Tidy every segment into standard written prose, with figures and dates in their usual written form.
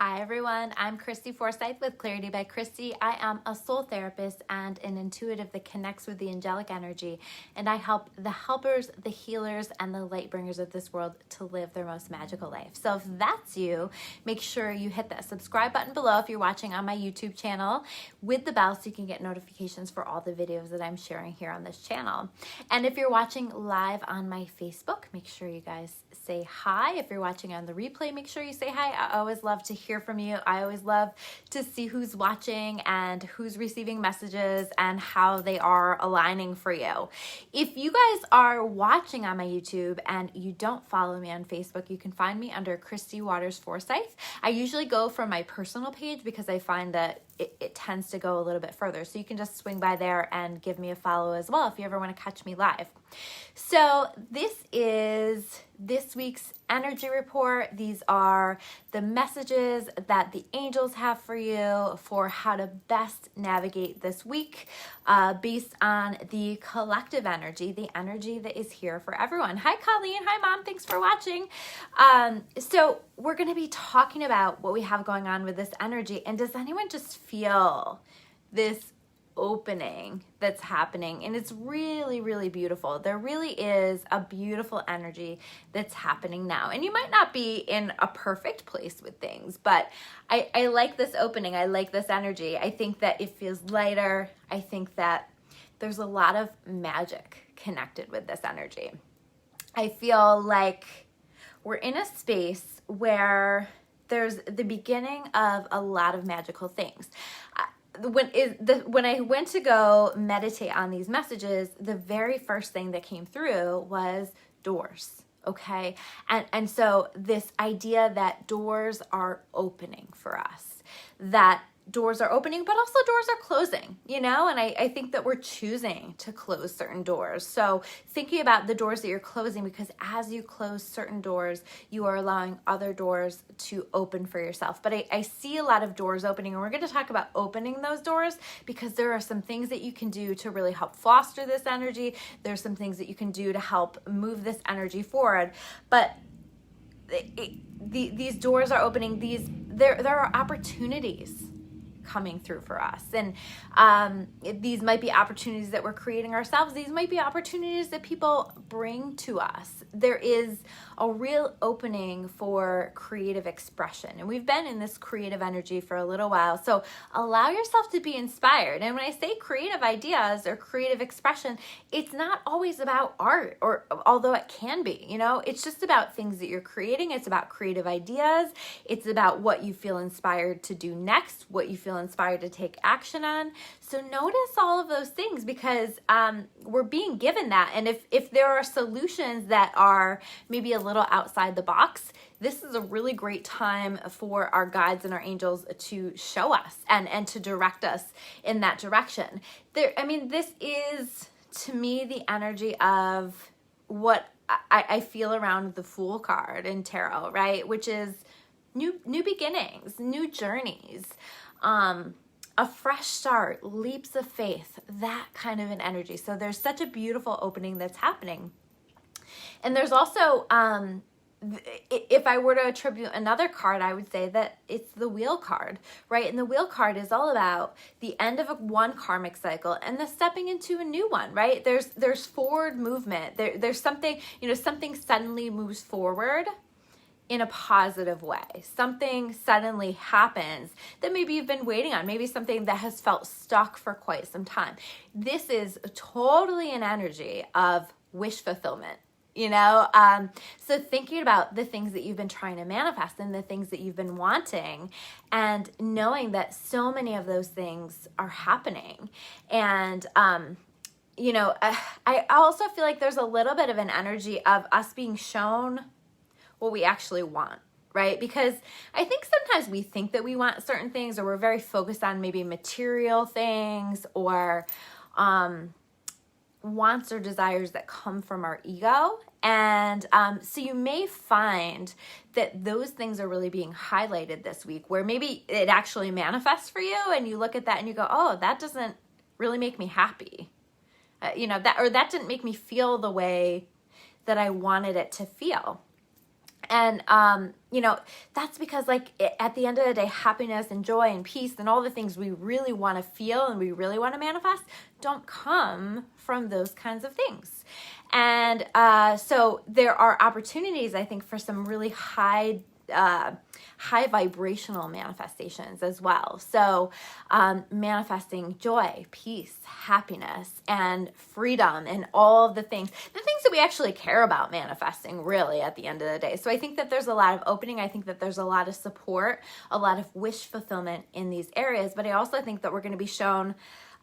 Hi everyone, I'm Christy Forsyth with Clarity by Christy. I am a soul therapist and an intuitive that connects with the angelic energy, and I help the helpers, the healers, and the light bringers of this world to live their most magical life. So if that's you, make sure you hit that subscribe button below if you're watching on my YouTube channel with the bell so you can get notifications for all the videos that I'm sharing here on this channel. And if you're watching live on my Facebook, make sure you guys say hi. If you're watching on the replay, make sure you say hi. I always love to hear from you. I always love to see who's watching and who's receiving messages and how they are aligning for you. If you guys are watching on my YouTube and you don't follow me on Facebook, you can find me under Christy Waters Forsyth. I usually go from my personal page because I find that it tends to go a little bit further. So you can just swing by there and give me a follow as well if you ever want to catch me live. So this is this week's energy report. These are the messages that the angels have for you for how to best navigate this week based on the collective energy, the energy that is here for everyone. Hi, Colleen. Hi, Mom. Thanks for watching. So we're going to be talking about what we have going on with this energy. And does anyone just feel this opening that's happening? And it's really, really beautiful. There really is a beautiful energy that's happening now. And you might not be in a perfect place with things, but I like this opening. I like this energy. I think that it feels lighter. I think that there's a lot of magic connected with this energy. I feel like we're in a space where there's the beginning of a lot of magical things. When I went to go meditate on these messages, the very first thing that came through was doors. Okay. And so this idea that doors are opening for us, that doors are opening, but also doors are closing, and I think that we're choosing to close certain doors. So thinking about the doors that you're closing, because as you close certain doors, you are allowing other doors to open for yourself. But I see a lot of doors opening, and we're going to talk about opening those doors because there are some things that you can do to really help foster this energy. There's some things that you can do to help move this energy forward. But these doors are opening. There are opportunities coming through for us, and these might be opportunities that we're creating ourselves. These might be opportunities that people bring to us. There is a real opening for creative expression, and we've been in this creative energy for a little while, so allow yourself to be inspired. And when I say creative ideas or creative expression, it's not always about art, or although it can be, it's just about things that you're creating. It's about creative ideas. It's about what you feel inspired to do next, what you feel inspired to take action on. So notice all of those things, because we're being given that. And if there are solutions that are maybe a little outside the box, this is a really great time for our guides and our angels to show us and to direct us in that direction. This is, to me, the energy of what I feel around the Fool card in tarot, right? Which is new beginnings, new journeys, a fresh start, leaps of faith, that kind of an energy. So there's such a beautiful opening that's happening. And there's also, if I were to attribute another card, I would say that it's the Wheel card, right? And the Wheel card is all about the end of one karmic cycle and the stepping into a new one, right? There's forward movement. There's something, something suddenly moves forward in a positive way. Something suddenly happens that maybe you've been waiting on, maybe something that has felt stuck for quite some time. This is totally an energy of wish fulfillment, so thinking about the things that you've been trying to manifest and the things that you've been wanting, and knowing that so many of those things are happening. And I also feel like there's a little bit of an energy of us being shown what we actually want, right? Because I think sometimes we think that we want certain things, or we're very focused on maybe material things, or wants or desires that come from our ego. And so you may find that those things are really being highlighted this week, where maybe it actually manifests for you and you look at that and you go, oh, that doesn't really make me happy. That didn't make me feel the way that I wanted it to feel. And, that's because at the end of the day, happiness and joy and peace and all the things we really want to feel and we really want to manifest don't come from those kinds of things. And so there are opportunities, I think, for some really high vibrational manifestations as well. So manifesting joy, peace, happiness, and freedom, and all of the things that we actually care about manifesting really at the end of the day. So I think that there's a lot of opening. I think that there's a lot of support, a lot of wish fulfillment in these areas. But I also think that we're going to be shown,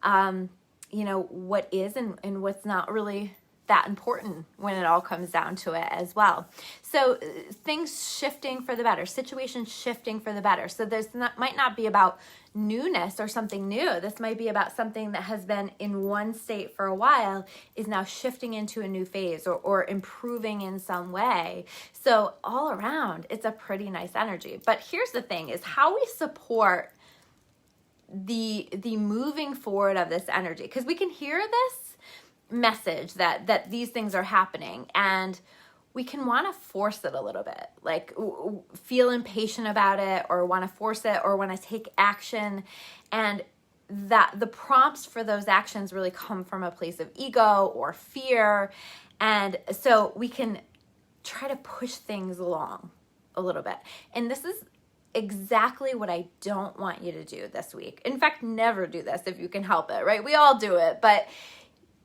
what is and what's not really that important when it all comes down to it as well. So things shifting for the better, situations shifting for the better. So might not be about newness or something new. This might be about something that has been in one state for a while is now shifting into a new phase or improving in some way. So all around, it's a pretty nice energy. But here's the thing is how we support the moving forward of this energy, because we can hear this message that these things are happening and we can want to force it a little bit, feel impatient about it or want to force it or want to take action, and that the prompts for those actions really come from a place of ego or fear. And so we can try to push things along a little bit. And this is exactly what I don't want you to do this week. In fact, never do this if you can help it, right? We all do it, but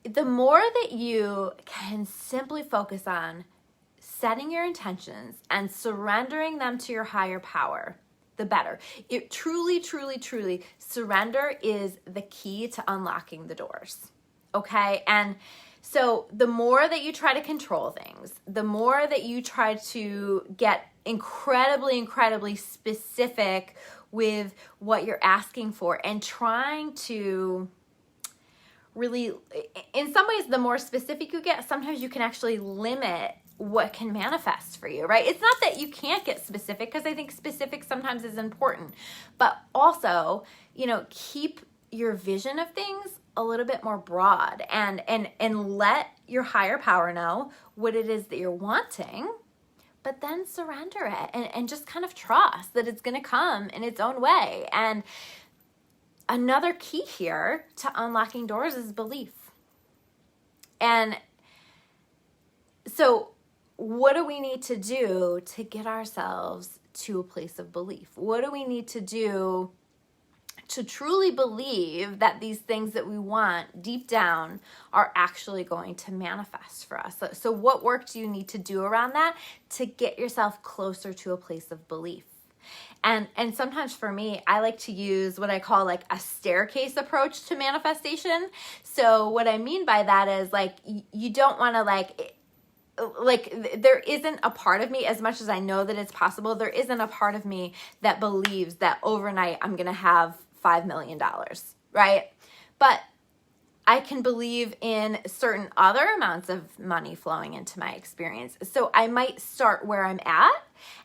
the more that you can simply focus on setting your intentions and surrendering them to your higher power, the better. It truly, truly, truly, surrender is the key to unlocking the doors, okay? And so the more that you try to control things, the more that you try to get incredibly, incredibly specific with what you're asking for and trying to really, in some ways, the more specific you get, sometimes you can actually limit what can manifest for you, right? It's not that you can't get specific, because I think specific sometimes is important, but also, keep your vision of things a little bit more broad and let your higher power know what it is that you're wanting, but then surrender it and just kind of trust that it's going to come in its own way. And another key here to unlocking doors is belief. And so what do we need to do to get ourselves to a place of belief? What do we need to do to truly believe that these things that we want deep down are actually going to manifest for us? So what work do you need to do around that to get yourself closer to a place of belief? And sometimes for me, I like to use what I call a staircase approach to manifestation. So what I mean by that is you don't want to there isn't a part of me, as much as I know that it's possible, there isn't a part of me that believes that overnight I'm going to have $5 million, right? But I can believe in certain other amounts of money flowing into my experience. So I might start where I'm at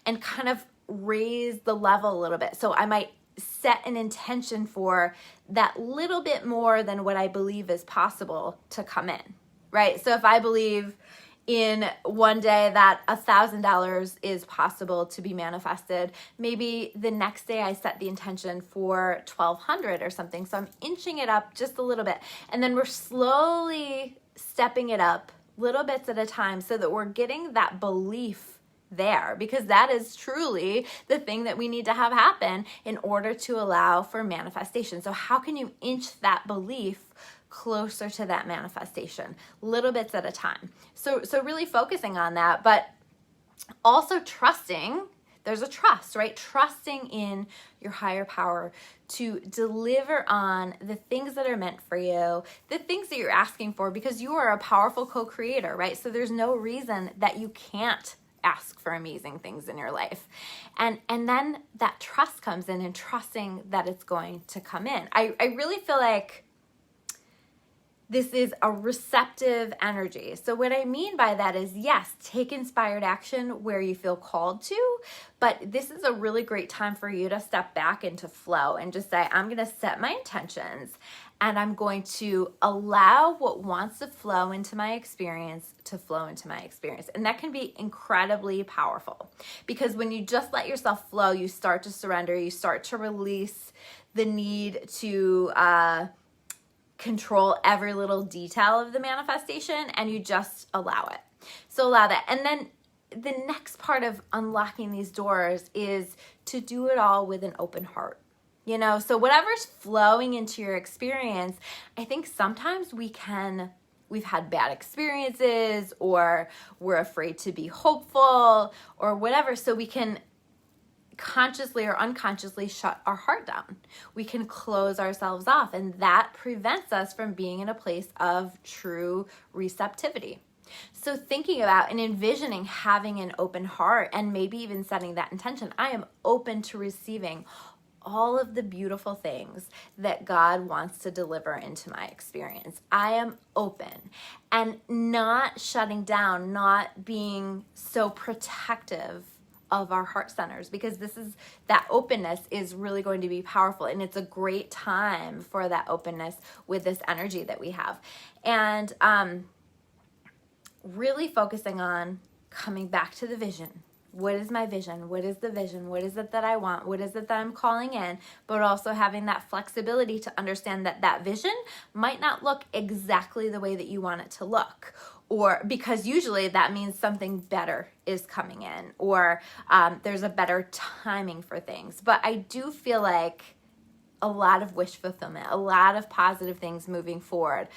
and kind of raise the level a little bit. So I might set an intention for that little bit more than what I believe is possible to come in, right? So if I believe in one day that $1,000 is possible to be manifested, maybe the next day I set the intention for $1,200 or something. So I'm inching it up just a little bit. And then we're slowly stepping it up little bits at a time so that we're getting that belief there, because that is truly the thing that we need to have happen in order to allow for manifestation. So how can you inch that belief closer to that manifestation, little bits at a time? So really focusing on that, but also trusting. There's a trust, right? Trusting in your higher power to deliver on the things that are meant for you, the things that you're asking for, because you are a powerful co-creator, right? So there's no reason that you can't ask for amazing things in your life. And then that trust comes in, and trusting that it's going to come in. I really feel like this is a receptive energy. So what I mean by that is, yes, take inspired action where you feel called to, but this is a really great time for you to step back into flow and just say, I'm going to set my intentions and I'm going to allow what wants to flow into my experience to flow into my experience. And that can be incredibly powerful, because when you just let yourself flow, you start to surrender, you start to release the need to control every little detail of the manifestation, and you just allow it. So allow that. And then the next part of unlocking these doors is to do it all with an open heart. You know, so whatever's flowing into your experience, I think sometimes we've had bad experiences, or we're afraid to be hopeful or whatever, so we can consciously or unconsciously shut our heart down. We can close ourselves off, and that prevents us from being in a place of true receptivity. So thinking about and envisioning having an open heart, and maybe even setting that intention, I am open to receiving all of the beautiful things that God wants to deliver into my experience. I am open, and not shutting down, not being so protective of our heart centers, because that openness is really going to be powerful, and it's a great time for that openness with this energy that we have. And really focusing on coming back to the vision. What is my vision? What is the vision? What is it that I want? What is it that I'm calling in? But also having that flexibility to understand that that vision might not look exactly the way that you want it to look, or because usually that means something better is coming in, or there's a better timing for things. But I do feel like a lot of wish fulfillment, a lot of positive things moving forward,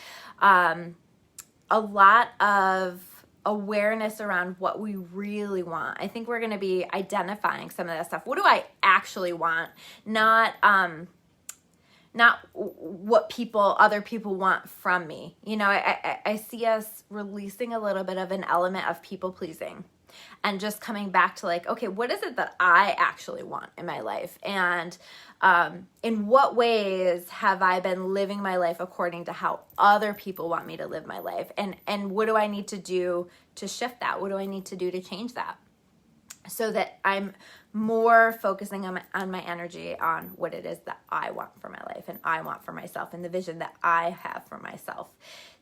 a lot of awareness around what we really want. I think we're going to be identifying some of that stuff. What do I actually want? Not what other people want from me. You know, I see us releasing a little bit of an element of people pleasing, and just coming back to like, okay, what is it that I actually want in my life? And in what ways have I been living my life according to how other people want me to live my life? And what do I need to do to shift that? What do I need to do to change that? So that I'm more focusing on my energy on what it is that I want for my life, and I want for myself, and the vision that I have for myself.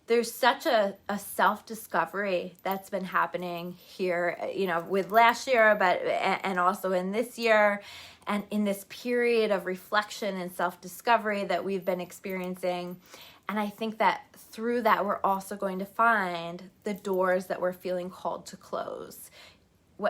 There's such a self-discovery that's been happening here, you know, with last year, and also in this year, and in this period of reflection and self-discovery that we've been experiencing. And I think that through that, we're also going to find the doors that we're feeling called to close,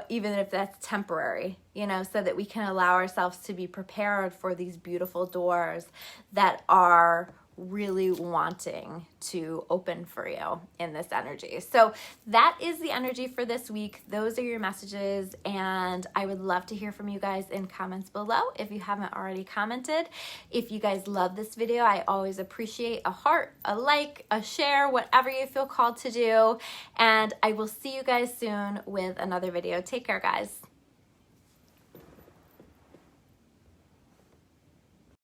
even if that's temporary, you know, so that we can allow ourselves to be prepared for these beautiful doors that are really wanting to open for you in this energy. So that is the energy for this week. Those are your messages, and I would love to hear from you guys in comments below if you haven't already commented. If you guys love this video, I always appreciate a heart, a like, a share, whatever you feel called to do. And I will see you guys soon with another video. Take care, guys.